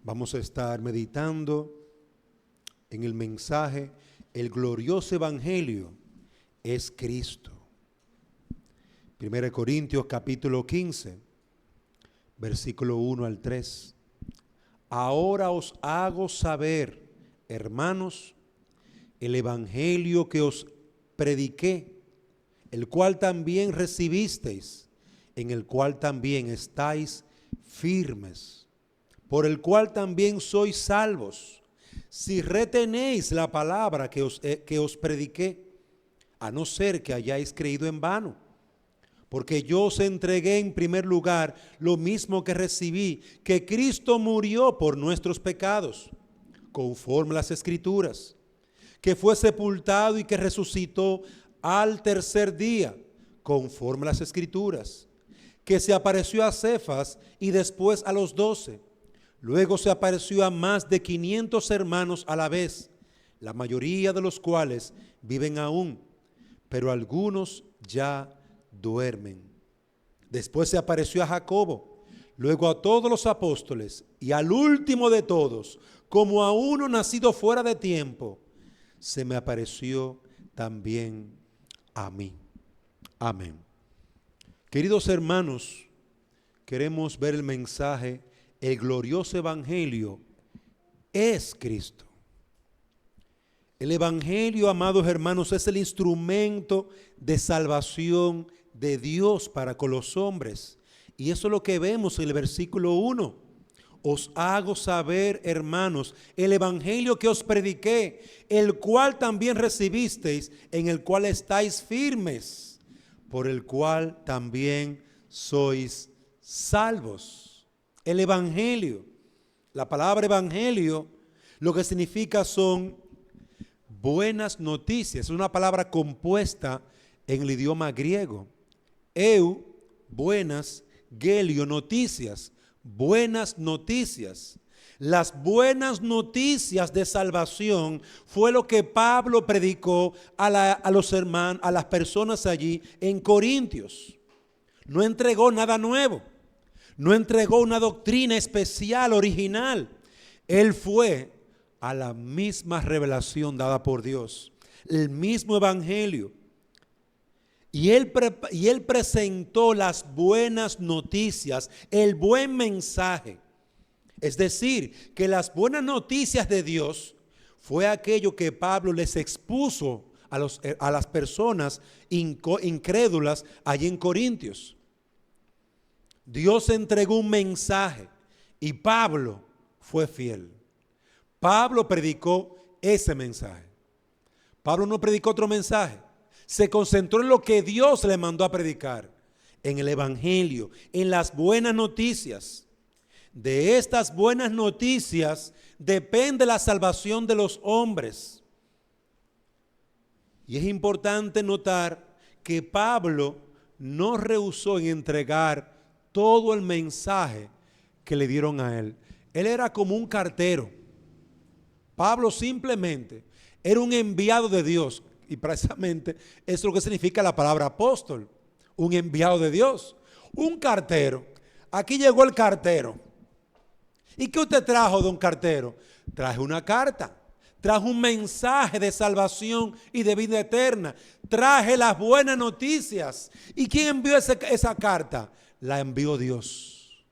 Vamos a estar meditando en el mensaje, el glorioso evangelio es Cristo. 1 Corintios capítulo 15, versículo 1 al 3. Ahora os hago saber, hermanos, el evangelio que os prediqué, el cual también recibisteis, en el cual también estáis firmes, por el cual también sois salvos, si retenéis la palabra que os prediqué, a no ser que hayáis creído en vano. Porque yo os entregué en primer lugar lo mismo que recibí, que Cristo murió por nuestros pecados, conforme a las Escrituras, que fue sepultado y que resucitó al tercer día, conforme a las Escrituras, que se apareció a Cefas y después a los 12. Luego se apareció a más de 500 hermanos a la vez, la mayoría de los cuales viven aún, pero algunos ya duermen. Después se apareció a Jacobo, luego a todos los apóstoles y al último de todos, como a uno nacido fuera de tiempo, se me apareció también a mí. Amén. Queridos hermanos, queremos ver el mensaje. El glorioso evangelio es Cristo. El evangelio, amados hermanos, es el instrumento de salvación de Dios para con los hombres. Y eso es lo que vemos en el versículo 1. Os hago saber, hermanos, el evangelio que os prediqué, el cual también recibisteis, en el cual estáis firmes, por el cual también sois salvos. El evangelio, la palabra evangelio, lo que significa son buenas noticias. Es una palabra compuesta en el idioma griego. Eu, buenas, gelio, noticias, buenas noticias. Las buenas noticias de salvación fue lo que Pablo predicó a los hermanos, a las personas allí en Corintios. No entregó nada nuevo. No entregó una doctrina especial, original. Él fue a la misma revelación dada por Dios, el mismo evangelio. Y él presentó las buenas noticias, el buen mensaje. Es decir, que las buenas noticias de Dios fue aquello que Pablo les expuso a las personas incrédulas allí en Corintios. Dios entregó un mensaje y Pablo fue fiel. Pablo predicó ese mensaje. Pablo no predicó otro mensaje. Se concentró en lo que Dios le mandó a predicar, en el evangelio, en las buenas noticias. De estas buenas noticias depende la salvación de los hombres. Y es importante notar que Pablo no rehusó en entregar todo el mensaje que le dieron a él. Él era como un cartero. Pablo simplemente era un enviado de Dios. Y precisamente eso es lo que significa la palabra apóstol. Un enviado de Dios. Un cartero. Aquí llegó el cartero. ¿Y qué usted trajo, don cartero? Traje una carta. Traje un mensaje de salvación y de vida eterna. Traje las buenas noticias. ¿Y quién envió esa carta? La envió Dios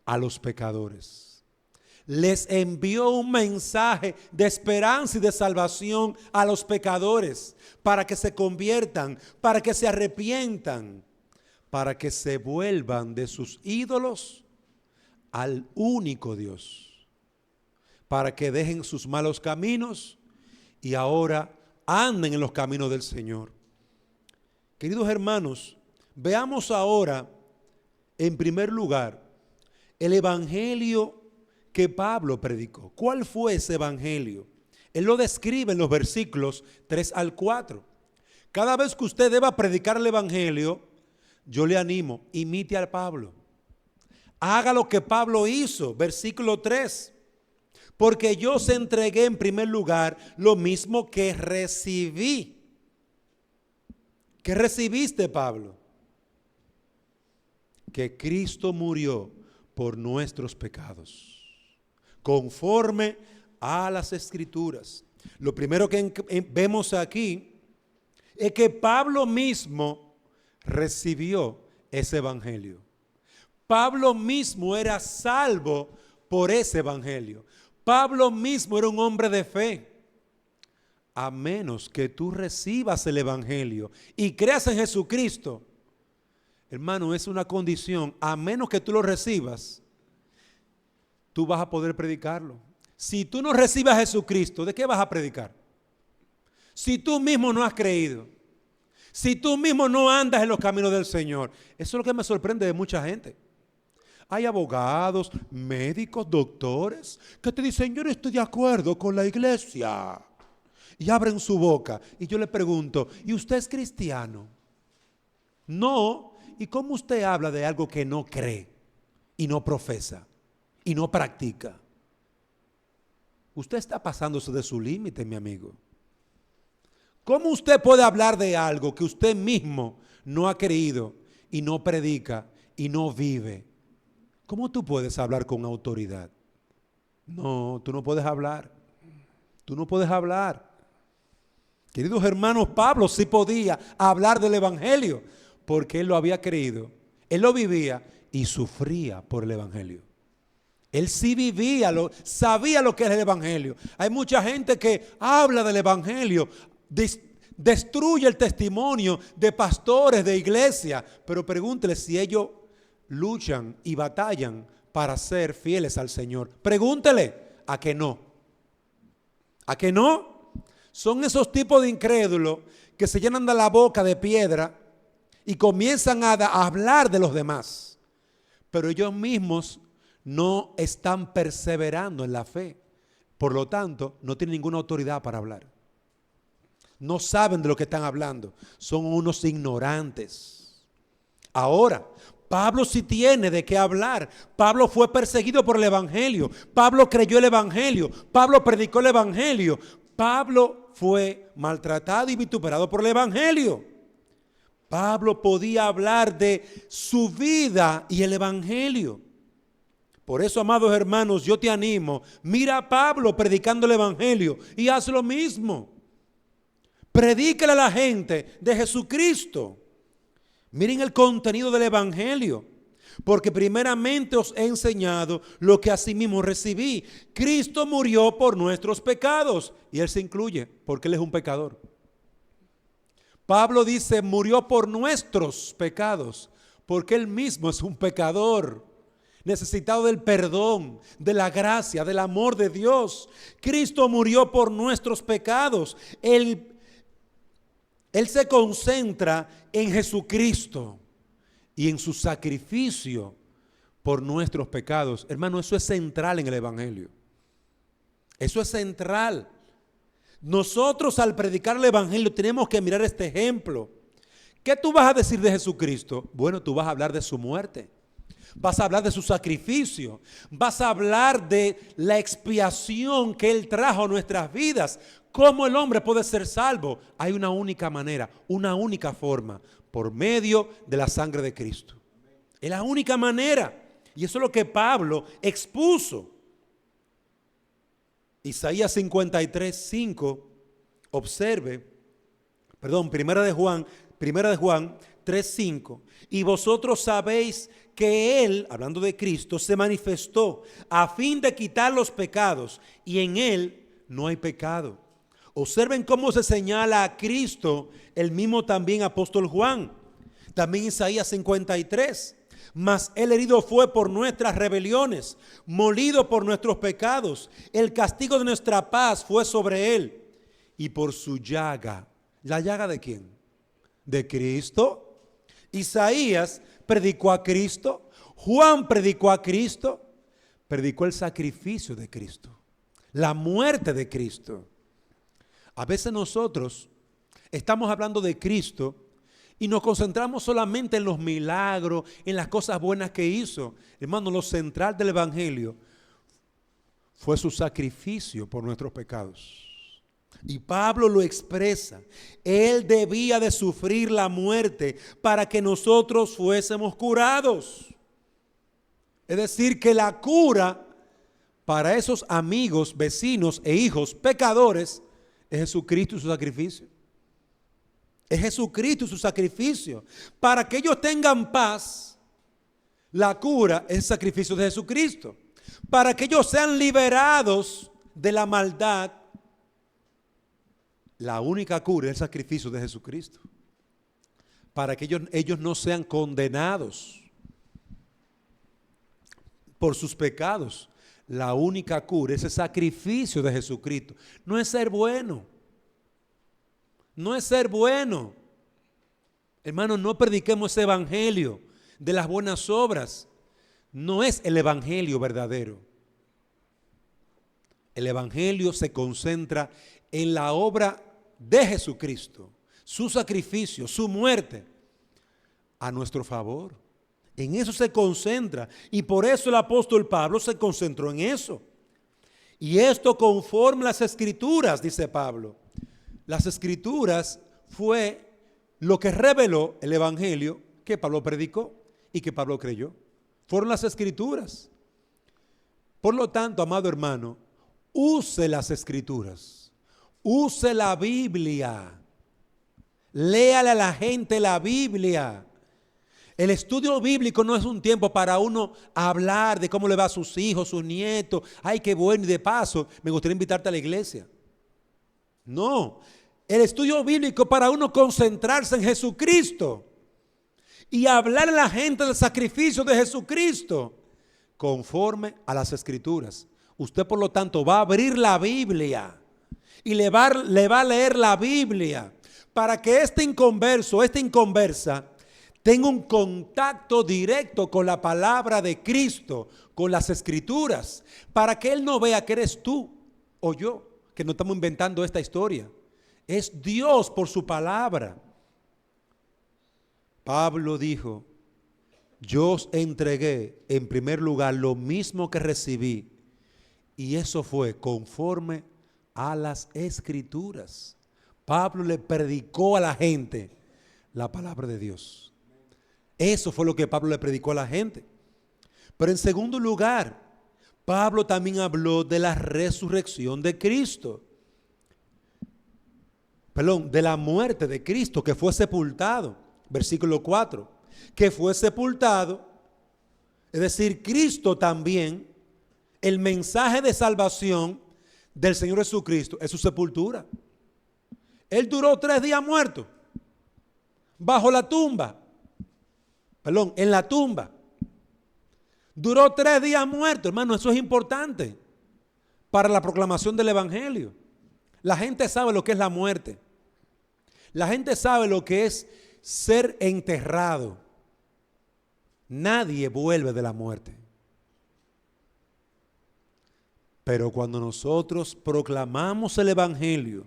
a los pecadores. Les envió un mensaje de esperanza y de salvación a los pecadores para que se conviertan, para que se arrepientan, para que se vuelvan de sus ídolos al único Dios, para que dejen sus malos caminos y ahora anden en los caminos del Señor. Queridos hermanos, veamos ahora en primer lugar el evangelio que Pablo predicó. ¿Cuál fue ese evangelio? Él lo describe en los versículos 3 al 4. Cada vez que usted deba predicar el evangelio, yo le animo, imite al Pablo. Haga lo que Pablo hizo, versículo 3. Porque yo os entregué en primer lugar lo mismo que recibí. ¿Qué recibiste, Pablo? Que Cristo murió por nuestros pecados, conforme a las Escrituras. Lo primero que vemos aquí es que Pablo mismo recibió ese evangelio. Pablo mismo era salvo por ese evangelio. Pablo mismo era un hombre de fe. A menos que tú recibas el evangelio y creas en Jesucristo, hermano, es una condición. A menos que tú lo recibas, tú vas a poder predicarlo. Si tú no recibes a Jesucristo, ¿de qué vas a predicar? Si tú mismo no has creído, si tú mismo no andas en los caminos del Señor. Eso es lo que me sorprende de mucha gente. Hay abogados, médicos, doctores que te dicen: yo no estoy de acuerdo con la iglesia. Y abren su boca. Y yo le pregunto: ¿y usted es cristiano? No. ¿Y cómo usted habla de algo que no cree y no profesa y no practica? Usted está pasándose de su límite, mi amigo. ¿Cómo usted puede hablar de algo que usted mismo no ha creído y no predica y no vive? ¿Cómo tú puedes hablar con autoridad? No, tú no puedes hablar. Tú no puedes hablar. Queridos hermanos, Pablo sí podía hablar del evangelio porque él lo había creído. Él lo vivía y sufría por el evangelio. Él sí vivía, sabía lo que es el evangelio. Hay mucha gente que habla del evangelio, destruye el testimonio de pastores de iglesia, pero pregúntele si ellos luchan y batallan para ser fieles al Señor. Pregúntele, ¿a que no? ¿A que no? Son esos tipos de incrédulos que se llenan de la boca de piedra y comienzan a hablar de los demás, pero ellos mismos no están perseverando en la fe. Por lo tanto, no tienen ninguna autoridad para hablar. No saben de lo que están hablando. Son unos ignorantes. Ahora, Pablo sí tiene de qué hablar. Pablo fue perseguido por el evangelio. Pablo creyó el evangelio. Pablo predicó el evangelio. Pablo fue maltratado y vituperado por el evangelio. Pablo podía hablar de su vida y el evangelio. Por eso, amados hermanos, yo te animo. Mira a Pablo predicando el evangelio y haz lo mismo. Predícale a la gente de Jesucristo. Miren el contenido del evangelio. Porque primeramente os he enseñado lo que asimismo recibí. Cristo murió por nuestros pecados. Y él se incluye porque él es un pecador. Pablo dice: murió por nuestros pecados, porque él mismo es un pecador, necesitado del perdón, de la gracia, del amor de Dios. Cristo murió por nuestros pecados. Él se concentra en Jesucristo y en su sacrificio por nuestros pecados. Hermano, eso es central en el evangelio. Eso es central. Nosotros, al predicar el evangelio, tenemos que mirar este ejemplo. ¿Qué tú vas a decir de Jesucristo? Bueno, tú vas a hablar de su muerte. Vas a hablar de su sacrificio. Vas a hablar de la expiación que él trajo a nuestras vidas. ¿Cómo el hombre puede ser salvo? Hay una única manera, una única forma: por medio de la sangre de Cristo. Es la única manera. Y eso es lo que Pablo expuso. Isaías 53:5, primera de Juan 3:5. Y vosotros sabéis que Él, hablando de Cristo, se manifestó a fin de quitar los pecados, y en Él no hay pecado. Observen cómo se señala a Cristo el mismo también apóstol Juan. También Isaías 53. Mas Él herido fue por nuestras rebeliones, molido por nuestros pecados. El castigo de nuestra paz fue sobre Él. Y por su llaga. ¿La llaga de quién? ¿De Cristo? Isaías predicó a Cristo. Juan predicó a Cristo. Predicó el sacrificio de Cristo, la muerte de Cristo. A veces nosotros estamos hablando de Cristo y nos concentramos solamente en los milagros, en las cosas buenas que hizo. Hermano, lo central del evangelio fue su sacrificio por nuestros pecados. Y Pablo lo expresa. Él debía de sufrir la muerte para que nosotros fuésemos curados. Es decir, que la cura para esos amigos, vecinos e hijos pecadores es Jesucristo y su sacrificio. Es Jesucristo y su sacrificio. Para que ellos tengan paz, la cura es el sacrificio de Jesucristo. Para que ellos sean liberados de la maldad, la única cura es el sacrificio de Jesucristo. Para que ellos no sean condenados por sus pecados, la única cura es el sacrificio de Jesucristo. No es ser bueno. No es ser bueno. Hermanos, no prediquemos ese evangelio de las buenas obras. No es el evangelio verdadero. El evangelio se concentra en la obra de Jesucristo, su sacrificio, su muerte a nuestro favor. En eso se concentra, y por eso el apóstol Pablo se concentró en eso. Y esto conforme a las Escrituras, dice Pablo. Las Escrituras fue lo que reveló el evangelio que Pablo predicó y que Pablo creyó. Fueron las Escrituras. Por lo tanto, amado hermano, use las Escrituras, use la Biblia, léale a la gente la Biblia. El estudio bíblico no es un tiempo para uno hablar de cómo le va a sus hijos, sus nietos. Ay, qué bueno, y de paso me gustaría invitarte a la iglesia. No, el estudio bíblico es para uno concentrarse en Jesucristo y hablar a la gente del sacrificio de Jesucristo conforme a las Escrituras. Usted, por lo tanto, va a abrir la Biblia y le va a leer la Biblia para que este inconverso, esta inconversa, tenga un contacto directo con la palabra de Cristo, con las Escrituras, para que él no vea que eres tú o yo, que no estamos inventando esta historia. Es Dios por su palabra. Pablo dijo: yo os entregué en primer lugar lo mismo que recibí, y eso fue conforme a las Escrituras. Pablo le predicó a la gente la palabra de Dios. Eso fue lo que Pablo le predicó a la gente. Pero en segundo lugar, Pablo también habló de la resurrección de Cristo. De la muerte de Cristo, que fue sepultado. Versículo 4. Que fue sepultado. Es decir, Cristo también, el mensaje de salvación del Señor Jesucristo es su sepultura. Él duró 3 días muerto, bajo la tumba. En la tumba. Duró 3 días muerto, hermano. Eso es importante para la proclamación del evangelio. La gente sabe lo que es la muerte. La gente sabe lo que es ser enterrado. Nadie vuelve de la muerte. Pero cuando nosotros proclamamos el evangelio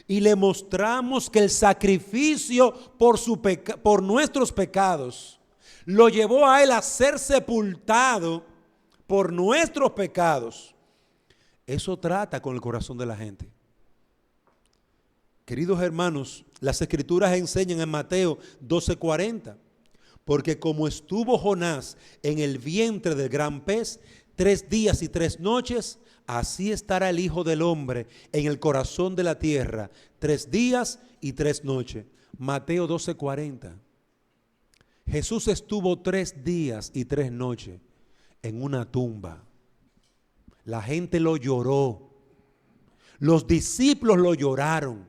y le mostramos que el sacrificio por nuestros pecados lo llevó a él a ser sepultado por nuestros pecados, eso trata con el corazón de la gente. Queridos hermanos, las Escrituras enseñan en Mateo 12:40, porque como estuvo Jonás en el vientre del gran pez 3 días y 3 noches, así estará el Hijo del Hombre en el corazón de la tierra 3 días y 3 noches. Mateo 12:40. Jesús estuvo 3 días y 3 noches en una tumba. La gente lo lloró. Los discípulos lo lloraron.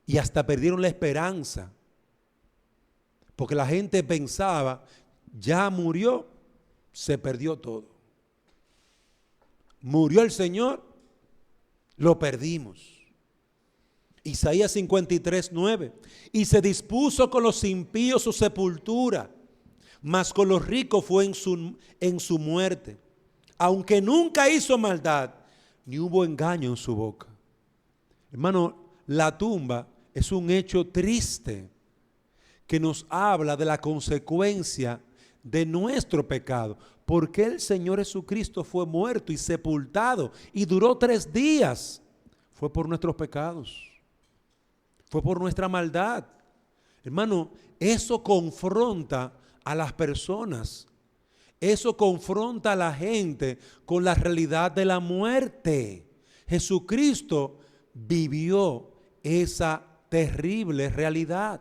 Y hasta perdieron la esperanza. Porque la gente pensaba, ya murió, se perdió todo. Murió el Señor, lo perdimos. Isaías 53:9. Y se dispuso con los impíos su sepultura, mas con los ricos fue en su muerte. Aunque nunca hizo maldad, ni hubo engaño en su boca. Hermano, la tumba es un hecho triste que nos habla de la consecuencia de nuestro pecado. Porque el Señor Jesucristo fue muerto y sepultado y duró 3 días. Fue por nuestros pecados. Fue por nuestra maldad. Hermano, eso confronta a las personas. Eso confronta a la gente con la realidad de la muerte. Jesucristo vivió esa terrible realidad.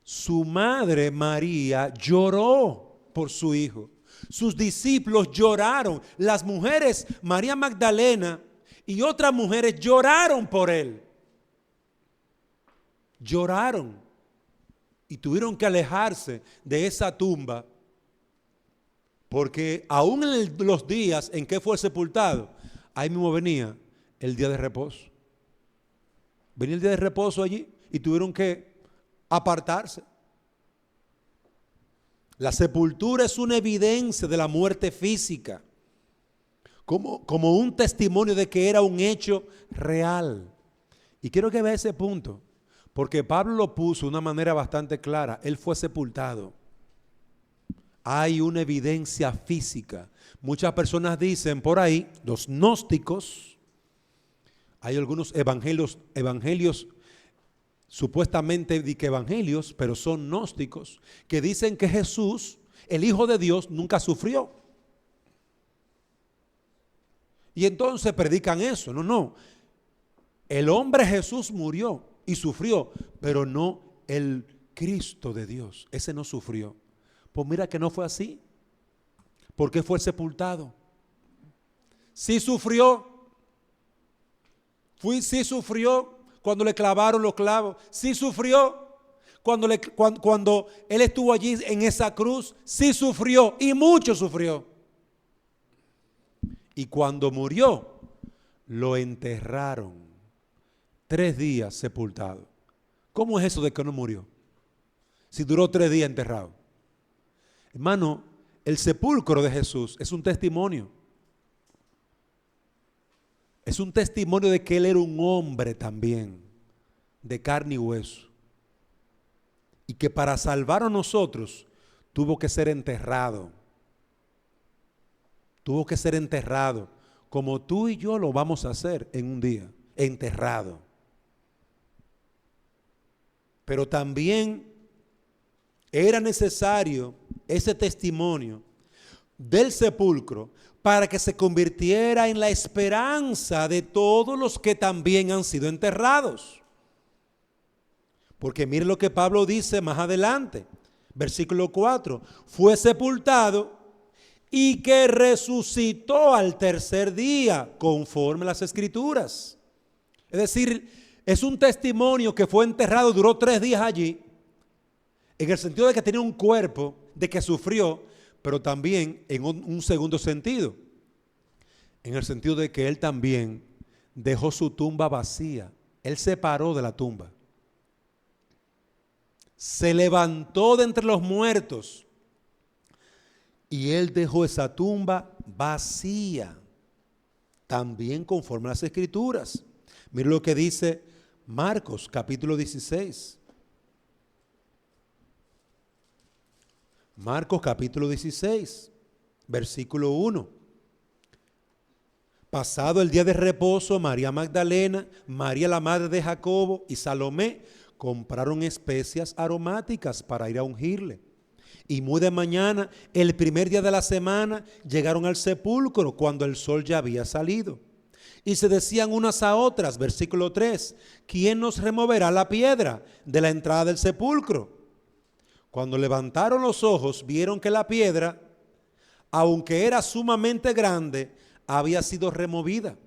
Su madre María lloró por su hijo. Sus discípulos lloraron. Las mujeres, María Magdalena y otras mujeres, lloraron por él. Lloraron y tuvieron que alejarse de esa tumba, porque aún en los días en que fue sepultado, ahí mismo venía el día de reposo. Venía el día de reposo allí y tuvieron que apartarse. La sepultura es una evidencia de la muerte física, como un testimonio de que era un hecho real. Y quiero que vea ese punto, porque Pablo lo puso de una manera bastante clara. Él fue sepultado. Hay una evidencia física. Muchas personas dicen por ahí, los gnósticos, hay algunos evangelios supuestamente evangelios, pero son gnósticos, que dicen que Jesús, el Hijo de Dios, nunca sufrió. Y entonces predican eso. No. El hombre Jesús murió y sufrió, pero no el Cristo de Dios. Ese no sufrió. Pues mira que no fue así. ¿Por qué fue sepultado? Sí sufrió. Sí sufrió cuando le clavaron los clavos. Sí sufrió cuando él estuvo allí en esa cruz. Sí sufrió y mucho sufrió. Y cuando murió, lo enterraron 3 días sepultado. ¿Cómo es eso de que no murió? Si duró 3 días enterrado. Hermano, el sepulcro de Jesús es un testimonio. Es un testimonio de que él era un hombre también, de carne y hueso. Y que para salvar a nosotros tuvo que ser enterrado. Tuvo que ser enterrado, como tú y yo lo vamos a hacer en un día, enterrado. Pero también era necesario ese testimonio del sepulcro para que se convirtiera en la esperanza de todos los que también han sido enterrados. Porque mire lo que Pablo dice más adelante, versículo 4, fue sepultado y que resucitó al tercer día, conforme a las Escrituras. Es decir, es un testimonio que fue enterrado, duró 3 días allí, en el sentido de que tenía un cuerpo, de que sufrió, pero también en un segundo sentido, en el sentido de que él también dejó su tumba vacía. Él se paró de la tumba. Se levantó de entre los muertos y él dejó esa tumba vacía, también conforme a las Escrituras. Mire lo que dice Marcos capítulo 16. Marcos capítulo 16, versículo 1. Pasado el día de reposo, María Magdalena, María la madre de Jacobo y Salomé compraron especias aromáticas para ir a ungirle. Y muy de mañana, el primer día de la semana, llegaron al sepulcro cuando el sol ya había salido. Y se decían unas a otras, versículo 3, ¿quién nos removerá la piedra de la entrada del sepulcro? Cuando levantaron los ojos, vieron que la piedra, aunque era sumamente grande, había sido removida.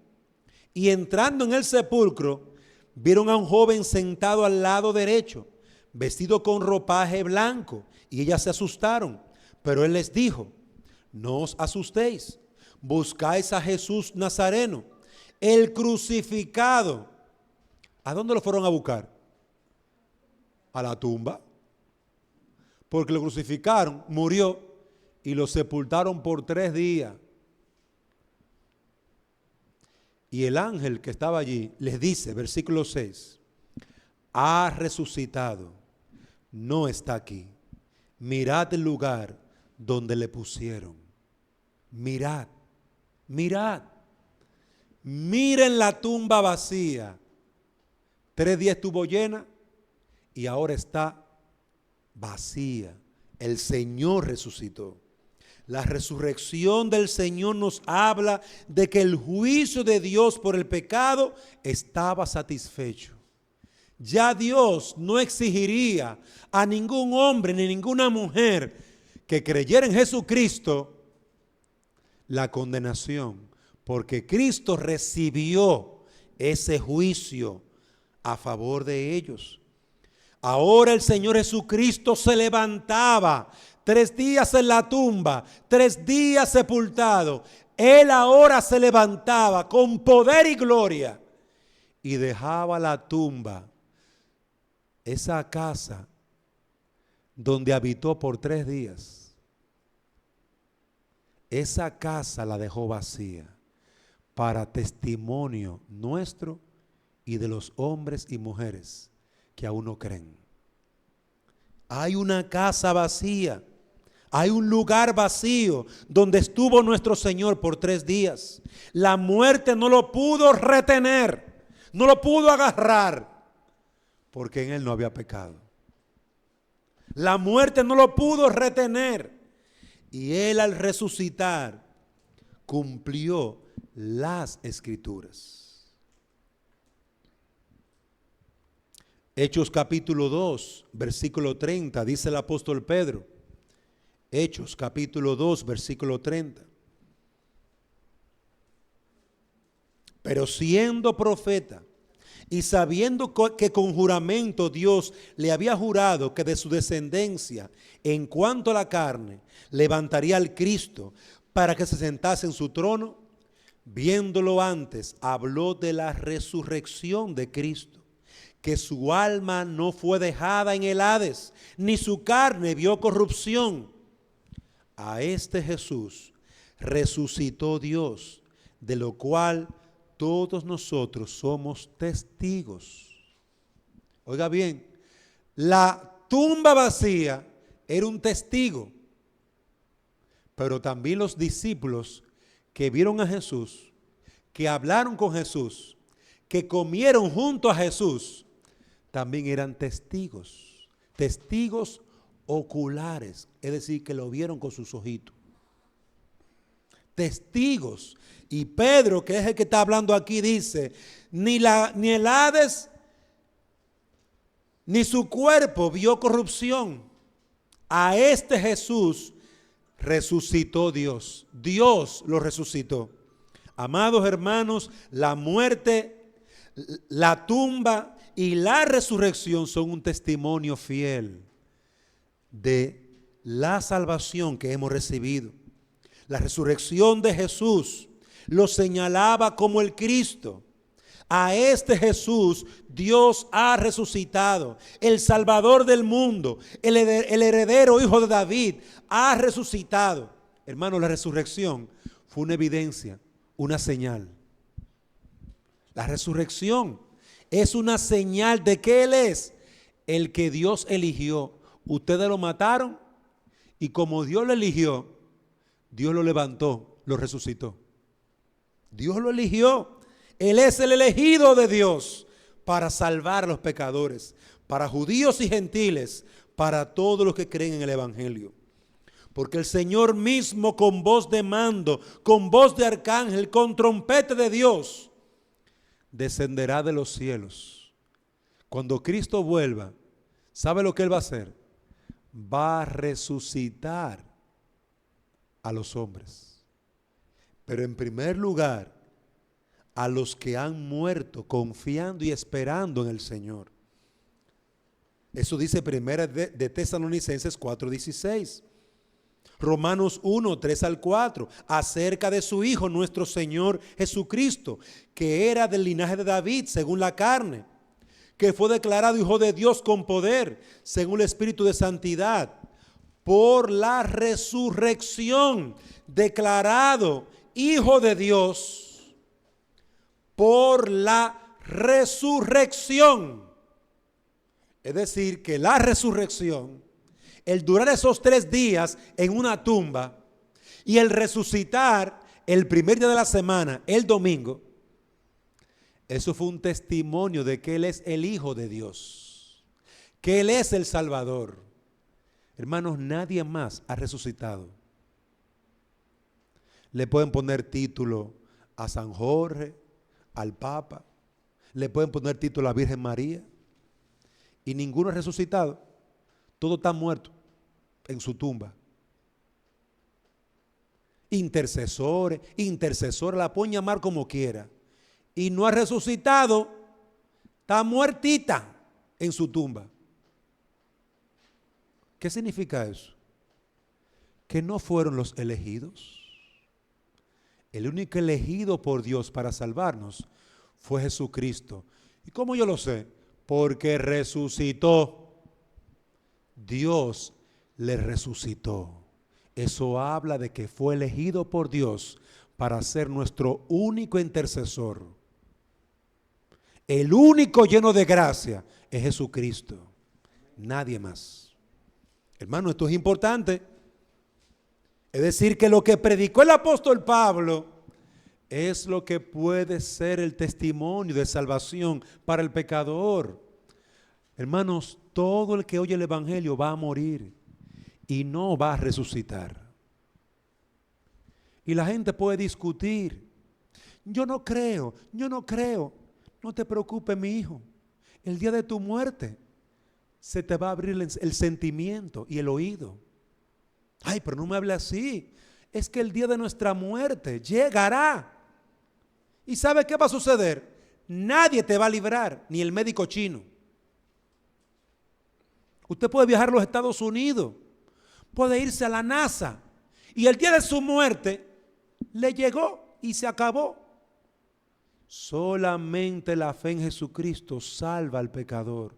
Y entrando en el sepulcro, vieron a un joven sentado al lado derecho, vestido con ropaje blanco, y ellas se asustaron. Pero él les dijo, no os asustéis, buscáis a Jesús Nazareno, el crucificado. ¿A dónde lo fueron a buscar? A la tumba. Porque lo crucificaron, murió y lo sepultaron por 3 días. Y el ángel que estaba allí les dice, versículo 6, ha resucitado, no está aquí. Mirad el lugar donde le pusieron. Mirad, mirad. Miren la tumba vacía. 3 días estuvo llena y ahora está vacía. El Señor resucitó. La resurrección del Señor nos habla de que el juicio de Dios por el pecado estaba satisfecho. Ya Dios no exigiría a ningún hombre ni ninguna mujer que creyera en Jesucristo la condenación, porque Cristo recibió ese juicio a favor de ellos. Ahora el Señor Jesucristo se levantaba 3 días en la tumba, 3 días sepultado. Él ahora se levantaba con poder y gloria y dejaba la tumba, esa casa donde habitó por 3 días. Esa casa la dejó vacía para testimonio nuestro y de los hombres y mujeres que aún no creen. Hay una casa vacía, hay un lugar vacío donde estuvo nuestro Señor por 3 días. La muerte no lo pudo retener, no lo pudo agarrar, porque en Él no había pecado. La muerte no lo pudo retener, y Él al resucitar cumplió las Escrituras. Hechos capítulo 2, versículo 30, dice el apóstol Pedro. Hechos capítulo 2, versículo 30. Pero siendo profeta y sabiendo que con juramento Dios le había jurado que de su descendencia, en cuanto a la carne, levantaría al Cristo para que se sentase en su trono, viéndolo antes, habló de la resurrección de Cristo, que su alma no fue dejada en el Hades, ni su carne vio corrupción. A este Jesús resucitó Dios, de lo cual todos nosotros somos testigos. Oiga bien, la tumba vacía era un testigo, pero también los discípulos que vieron a Jesús, que hablaron con Jesús, que comieron junto a Jesús, también eran testigos, testigos oculares, es decir, que lo vieron con sus ojitos. Testigos. Y Pedro, que es el que está hablando aquí, dice, ni el Hades, ni su cuerpo vio corrupción. A este Jesús resucitó Dios. Dios lo resucitó. Amados hermanos, la muerte, la tumba y la resurrección son un testimonio fiel de la salvación que hemos recibido. La resurrección de Jesús lo señalaba como el Cristo. A este Jesús Dios ha resucitado, el Salvador del mundo, el heredero hijo de David ha resucitado. Hermano, la resurrección fue una evidencia, una señal. La resurrección es una señal de que Él es el que Dios eligió. Ustedes lo mataron y como Dios lo eligió, Dios lo levantó, lo resucitó. Dios lo eligió. Él es el elegido de Dios para salvar a los pecadores, para judíos y gentiles, para todos los que creen en el Evangelio. Porque el Señor mismo con voz de mando, con voz de arcángel, con trompeta de Dios, descenderá de los cielos. Cuando Cristo vuelva, ¿sabe lo que Él va a hacer? Va a resucitar a los hombres. Pero en primer lugar, a los que han muerto confiando y esperando en el Señor. Eso dice Primera de Tesalonicenses 4:16. Romanos 1:3 al 4, acerca de su Hijo nuestro Señor Jesucristo, que era del linaje de David según la carne, que fue declarado Hijo de Dios con poder, según el Espíritu de santidad, por la resurrección, declarado Hijo de Dios, por la resurrección. Es decir, que la resurrección, el durar esos 3 días en una tumba y el resucitar el primer día de la semana, el domingo, eso fue un testimonio de que Él es el Hijo de Dios, que Él es el Salvador. Hermanos, nadie más ha resucitado. Le pueden poner título a San Jorge, al Papa, le pueden poner título a la Virgen María, y ninguno ha resucitado. Todos están muertos en su tumba. Intercesores, la pueden llamar como quiera, y no ha resucitado, está muertita en su tumba. ¿Qué significa eso? Que no fueron los elegidos. El único elegido por Dios para salvarnos fue Jesucristo. ¿Y cómo yo lo sé? Porque resucitó. Dios le resucitó. Eso habla de que fue elegido por Dios para ser nuestro único intercesor. El único lleno de gracia es Jesucristo. Nadie más. Hermano, esto es importante. Es decir, que lo que predicó el apóstol Pablo es lo que puede ser el testimonio de salvación para el pecador. Hermanos, todo el que oye el evangelio va a morir y no va a resucitar. Y la gente puede discutir. Yo no creo. No te preocupes, mi hijo. El día de tu muerte se te va a abrir el sentimiento y el oído. Ay, pero no me hable así. Es que el día de nuestra muerte llegará. ¿Y sabe qué va a suceder? Nadie te va a librar, ni el médico chino. Usted puede viajar a los Estados Unidos, puede irse a la NASA, y el día de su muerte le llegó y se acabó. Solamente la fe en Jesucristo salva al pecador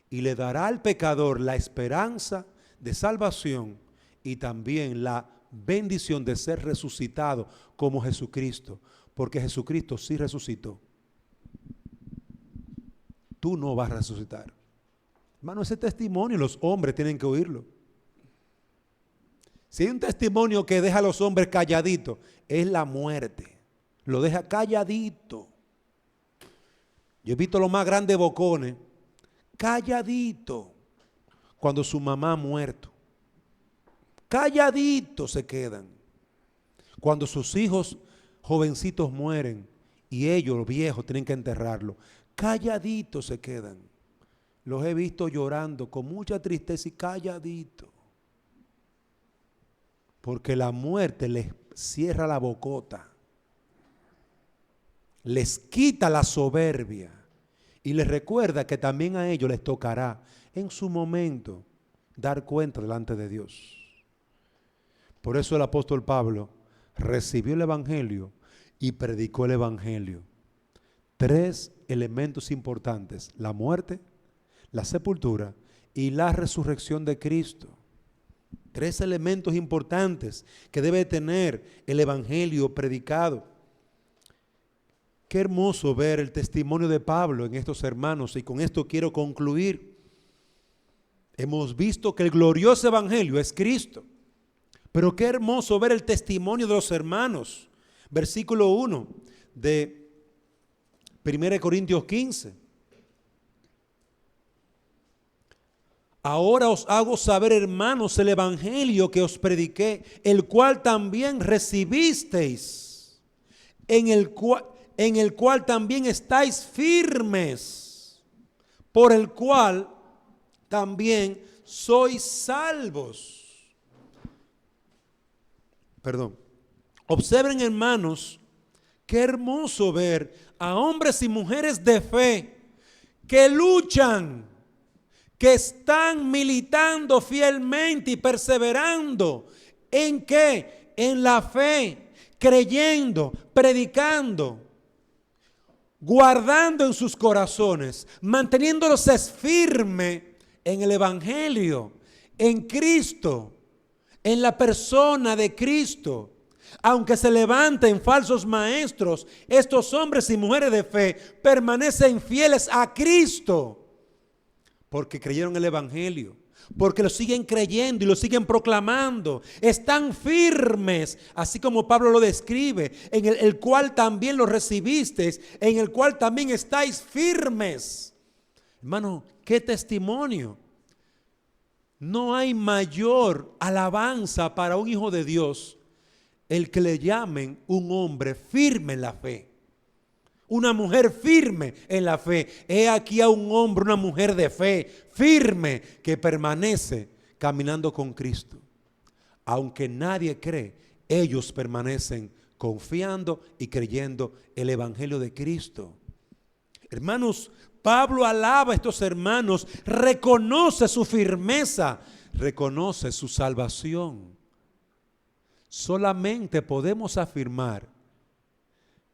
y le dará al pecador la esperanza de salvación y también la bendición de ser resucitado como Jesucristo, porque Jesucristo sí resucitó. Tú no vas a resucitar. Hermano, ese testimonio los hombres tienen que oírlo. Si hay un testimonio que deja a los hombres calladitos, es la muerte. Lo deja calladito. Yo he visto los más grandes bocones calladito cuando su mamá ha muerto. Calladitos se quedan. Cuando sus hijos jovencitos mueren y ellos, los viejos, tienen que enterrarlo, calladitos se quedan. Los he visto llorando con mucha tristeza y calladito. Porque la muerte les cierra la bocota, les quita la soberbia y les recuerda que también a ellos les tocará en su momento dar cuenta delante de Dios. Por eso el apóstol Pablo recibió el evangelio y predicó el evangelio. 3 elementos importantes: la muerte, la sepultura y la resurrección de Cristo. 3 elementos importantes que debe tener el evangelio predicado. Qué hermoso ver el testimonio de Pablo en estos hermanos, y con esto quiero concluir. Hemos visto que el glorioso evangelio es Cristo, pero qué hermoso ver el testimonio de los hermanos. Versículo 1 de 1 Corintios 15. Ahora os hago saber, hermanos, el evangelio que os prediqué, el cual también recibisteis, en el cual también estáis firmes, por el cual también sois salvos. Observen, hermanos, qué hermoso ver a hombres y mujeres de fe que luchan, que están militando fielmente y perseverando. ¿En qué? En la fe, creyendo, predicando, guardando en sus corazones, manteniéndose firme en el evangelio, en Cristo, en la persona de Cristo. Aunque se levanten falsos maestros, estos hombres y mujeres de fe permanecen fieles a Cristo, porque creyeron el evangelio, porque lo siguen creyendo y lo siguen proclamando. Están firmes, así como Pablo lo describe, en el cual también lo recibisteis, en el cual también estáis firmes. Hermano, qué testimonio. No hay mayor alabanza para un hijo de Dios el que le llamen un hombre firme en la fe. Una mujer firme en la fe. He aquí a un hombre, una mujer de fe, firme, que permanece caminando con Cristo. Aunque nadie cree, ellos permanecen confiando y creyendo el Evangelio de Cristo. Hermanos, Pablo alaba a estos hermanos, reconoce su firmeza, reconoce su salvación. Solamente podemos afirmar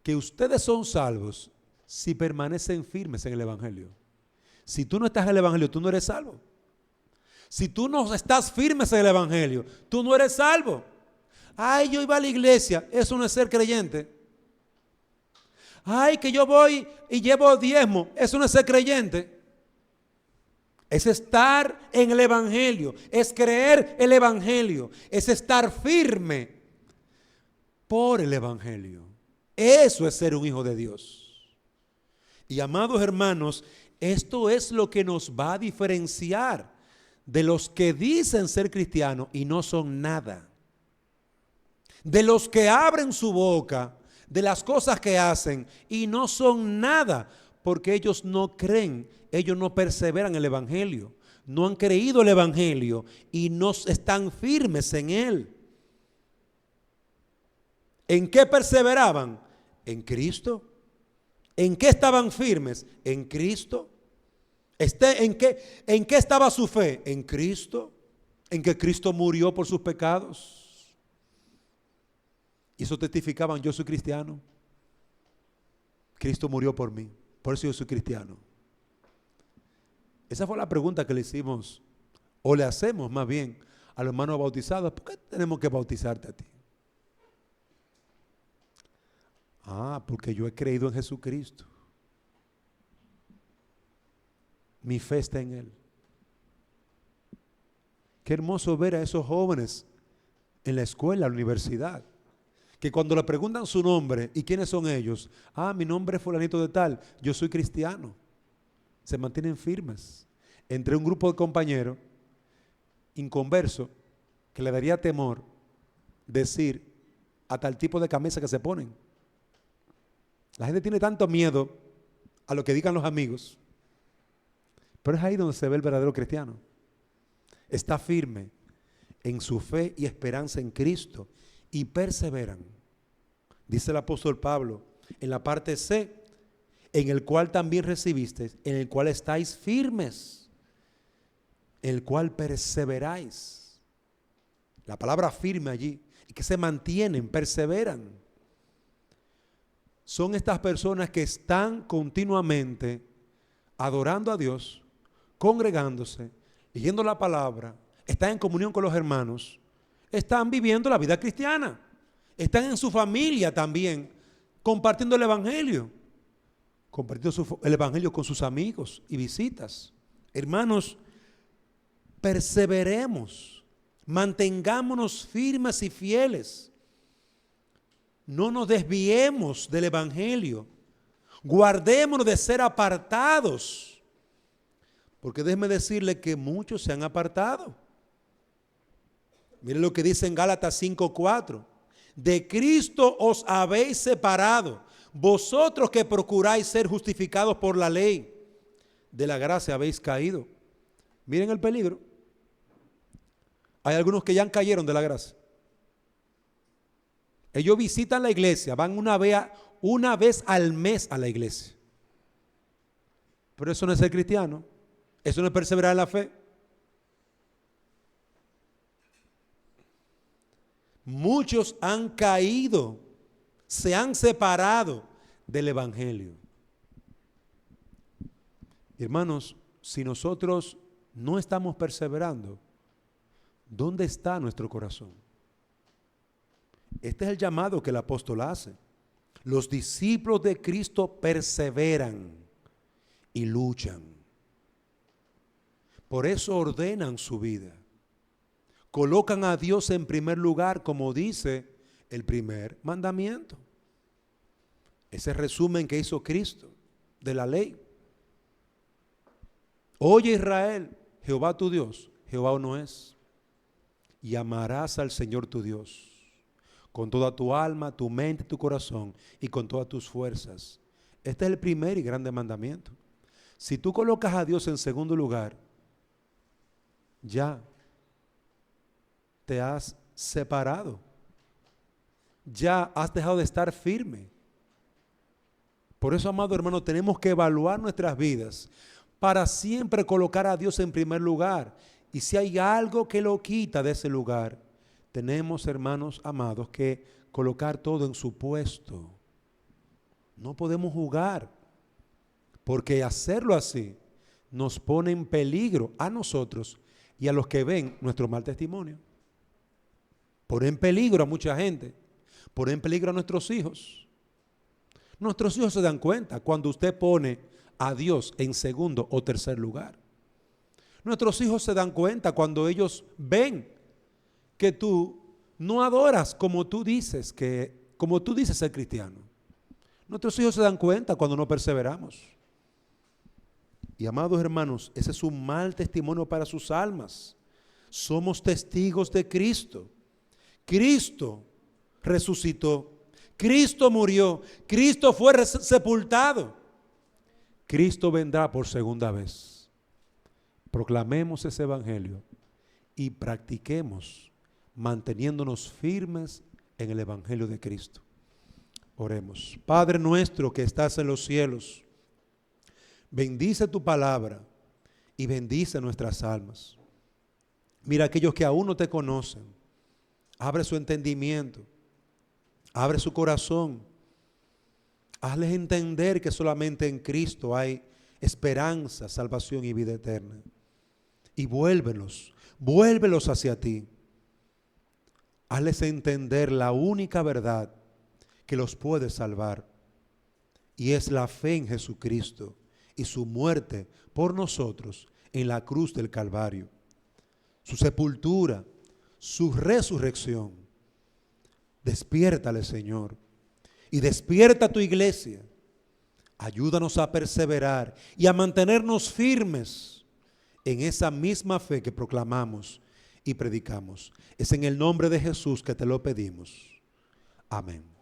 que ustedes son salvos si permanecen firmes en el Evangelio. Si tú no estás en el Evangelio, tú no eres salvo. Si tú no estás firmes en el Evangelio, tú no eres salvo. Ay, yo iba a la iglesia, eso no es ser creyente. Ay, que yo voy y llevo diezmo, eso no es ser creyente. Es estar en el Evangelio, es creer el Evangelio, es estar firme por el Evangelio. Eso es ser un hijo de Dios. Y amados hermanos, esto es lo que nos va a diferenciar de los que dicen ser cristianos y no son nada. De los que abren su boca, de las cosas que hacen y no son nada, porque ellos no creen, ellos no perseveran en el Evangelio, no han creído el Evangelio y no están firmes en él. ¿En qué perseveraban? En Cristo. ¿En qué estaban firmes? En Cristo. ¿En qué estaba su fe? En Cristo. En que Cristo murió por sus pecados. Y eso testificaban: yo soy cristiano. Cristo murió por mí, por eso yo soy cristiano. Esa fue la pregunta que le hicimos, o le hacemos más bien, a los hermanos bautizados. ¿Por qué tenemos que bautizarte a ti? Porque yo he creído en Jesucristo. Mi fe está en Él. Qué hermoso ver a esos jóvenes en la escuela, en la universidad, que cuando le preguntan su nombre y quiénes son ellos, mi nombre es fulanito de tal, yo soy cristiano. Se mantienen firmes entre un grupo de compañeros inconversos que le daría temor decir hasta el tipo de camisa que se ponen. La gente tiene tanto miedo a lo que digan los amigos, pero es ahí donde se ve el verdadero cristiano. Está firme en su fe y esperanza en Cristo y perseveran. Dice el apóstol Pablo en la parte C, en el cual también recibisteis, en el cual estáis firmes, en el cual perseveráis. La palabra firme allí, y que se mantienen, perseveran. Son estas personas que están continuamente adorando a Dios, congregándose, leyendo la palabra, están en comunión con los hermanos, están viviendo la vida cristiana, están en su familia también, compartiendo el Evangelio, compartiendo el Evangelio con sus amigos y visitas. Hermanos, perseveremos, mantengámonos firmes y fieles. No nos desviemos del Evangelio. Guardémonos de ser apartados. Porque déjeme decirle que muchos se han apartado. Miren lo que dice en Gálatas 5:4. De Cristo os habéis separado, vosotros que procuráis ser justificados por la ley, de la gracia habéis caído. Miren el peligro. Hay algunos que ya cayeron de la gracia. Ellos visitan la iglesia, van una vez al mes a la iglesia. Pero eso no es ser cristiano. Eso no es perseverar en la fe. Muchos han caído, se han separado del Evangelio. Hermanos, si nosotros no estamos perseverando, ¿dónde está nuestro corazón? Este es el llamado que el apóstol hace. Los discípulos de Cristo perseveran y luchan. Por eso ordenan su vida. Colocan a Dios en primer lugar, como dice el primer mandamiento. Ese resumen que hizo Cristo de la ley. Oye Israel, Jehová tu Dios, Jehová uno es. Y amarás al Señor tu Dios con toda tu alma, tu mente, tu corazón y con todas tus fuerzas. Este es el primer y grande mandamiento. Si tú colocas a Dios en segundo lugar, ya te has separado. Ya has dejado de estar firme. Por eso, amado hermano, tenemos que evaluar nuestras vidas para siempre colocar a Dios en primer lugar. Y si hay algo que lo quita de ese lugar, tenemos, hermanos amados, que colocar todo en su puesto. No podemos jugar, porque hacerlo así nos pone en peligro a nosotros y a los que ven nuestro mal testimonio. Pone en peligro a mucha gente, pone en peligro a nuestros hijos. Nuestros hijos se dan cuenta cuando usted pone a Dios en segundo o tercer lugar. Nuestros hijos se dan cuenta cuando ellos ven que tú no adoras como tú dices ser cristiano. Nuestros hijos se dan cuenta cuando no perseveramos. Y amados hermanos, ese es un mal testimonio para sus almas. Somos testigos de Cristo. Cristo resucitó. Cristo murió. Cristo fue sepultado. Cristo vendrá por segunda vez. Proclamemos ese evangelio y practiquemos manteniéndonos firmes en el evangelio de Cristo. Oremos. Padre nuestro que estás en los cielos, bendice tu palabra y bendice nuestras almas. Mira a aquellos que aún no te conocen. Abre su entendimiento. Abre su corazón. Hazles entender que solamente en Cristo hay esperanza, salvación y vida eterna. Y vuélvelos hacia ti. Hazles entender la única verdad que los puede salvar. Y es la fe en Jesucristo y su muerte por nosotros en la cruz del Calvario. Su sepultura, su resurrección. Despiértale, Señor. Y despierta tu iglesia. Ayúdanos a perseverar y a mantenernos firmes en esa misma fe que proclamamos y predicamos. Es en el nombre de Jesús que te lo pedimos. Amén.